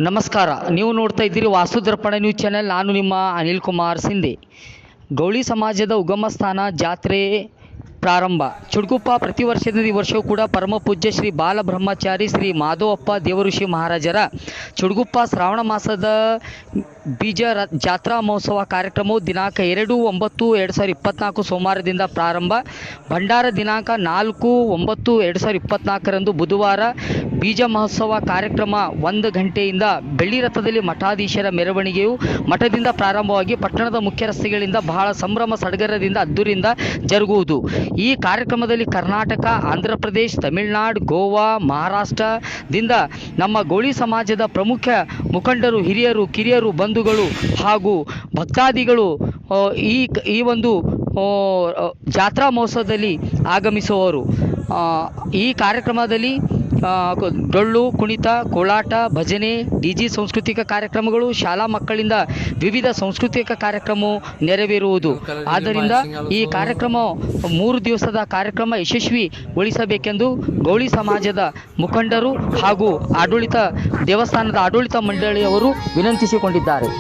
ನಮಸ್ಕಾರ. ನೀವು ನೋಡ್ತಾ ಇದ್ದೀರಿ ವಾಸುದರ್ಪಣ ನ್ಯೂಸ್ ಚಾನೆಲ್. ನಾನು ನಿಮ್ಮ ಅನಿಲ್ ಕುಮಾರ್ ಸಿಂಧೆ. ಗೌಳಿ ಸಮಾಜದ ಉಗಮ ಸ್ಥಾನ ಜಾತ್ರೆ ಪ್ರಾರಂಭ. ಚುಡ್ಗುಪ್ಪ ಪ್ರತಿ ವರ್ಷದ ಈ ವರ್ಷವೂ ಕೂಡ ಪರಮ ಪೂಜ್ಯ ಶ್ರೀ ಬಾಲಬ್ರಹ್ಮಚಾರಿ ಶ್ರೀ ಮಾಧವಪ್ಪ ದೇವಋಷಿ ಮಹಾರಾಜರ ಚುಡ್ಗುಪ್ಪ ಶ್ರಾವಣ ಮಾಸದ ಬೀಜ ಜಾತ್ರಾ ಮಹೋತ್ಸವ ಕಾರ್ಯಕ್ರಮವು ದಿನಾಂಕ 2/9/2024 ಸೋಮವಾರದಿಂದ ಪ್ರಾರಂಭ. ಭಂಡಾರ ದಿನಾಂಕ 4/9/2024 ಬುಧವಾರ. ಬೀಜ ಮಹೋತ್ಸವ ಕಾರ್ಯಕ್ರಮ 1 ಗಂಟೆಯಿಂದ ಬೆಳ್ಳಿ ರಥದಲ್ಲಿ ಮಠಾಧೀಶರ ಮೆರವಣಿಗೆಯು ಮಠದಿಂದ ಪ್ರಾರಂಭವಾಗಿ ಪಟ್ಟಣದ ಮುಖ್ಯ ರಸ್ತೆಗಳಿಂದ ಬಹಳ ಸಂಭ್ರಮ ಸಡಗರದಿಂದ ಅದ್ದೂರಿಯಿಂದ ಜರುಗುವುದು. ಈ ಕಾರ್ಯಕ್ರಮದಲ್ಲಿ ಕರ್ನಾಟಕ, ಆಂಧ್ರ ಪ್ರದೇಶ, ತಮಿಳುನಾಡು, ಗೋವಾ, ಮಹಾರಾಷ್ಟ್ರದಿಂದ ನಮ್ಮ ಗೌಳಿ ಸಮಾಜದ ಪ್ರಮುಖ ಮುಖಂಡರು, ಹಿರಿಯರು, ಕಿರಿಯರು, ಬಂಧುಗಳು ಹಾಗೂ ಭಕ್ತಾದಿಗಳು ಈ ಒಂದು ಜಾತ್ರಾ ಮಹೋತ್ಸವದಲ್ಲಿ ಆಗಮಿಸುವವರು. ಈ ಕಾರ್ಯಕ್ರಮದಲ್ಲಿ ಡೊಳ್ಳು ಕುಣಿತ, ಕೋಲಾಟ, ಭಜನೆ, ಡಿಜಿ ಸಾಂಸ್ಕೃತಿಕ ಕಾರ್ಯಕ್ರಮಗಳು, ಶಾಲಾ ಮಕ್ಕಳಿಂದ ವಿವಿಧ ಸಾಂಸ್ಕೃತಿಕ ಕಾರ್ಯಕ್ರಮ ನೆರವೇರುವುದು. ಆದ್ದರಿಂದ ಈ ಕಾರ್ಯಕ್ರಮ 3 ದಿವಸದ ಕಾರ್ಯಕ್ರಮ ಯಶಸ್ವಿಗೊಳಿಸಬೇಕೆಂದು ಗೌಳಿ ಸಮಾಜದ ಮುಖಂಡರು ಹಾಗೂ ದೇವಸ್ಥಾನದ ಆಡಳಿತ ಮಂಡಳಿಯವರು ವಿನಂತಿಸಿಕೊಂಡಿದ್ದಾರೆ.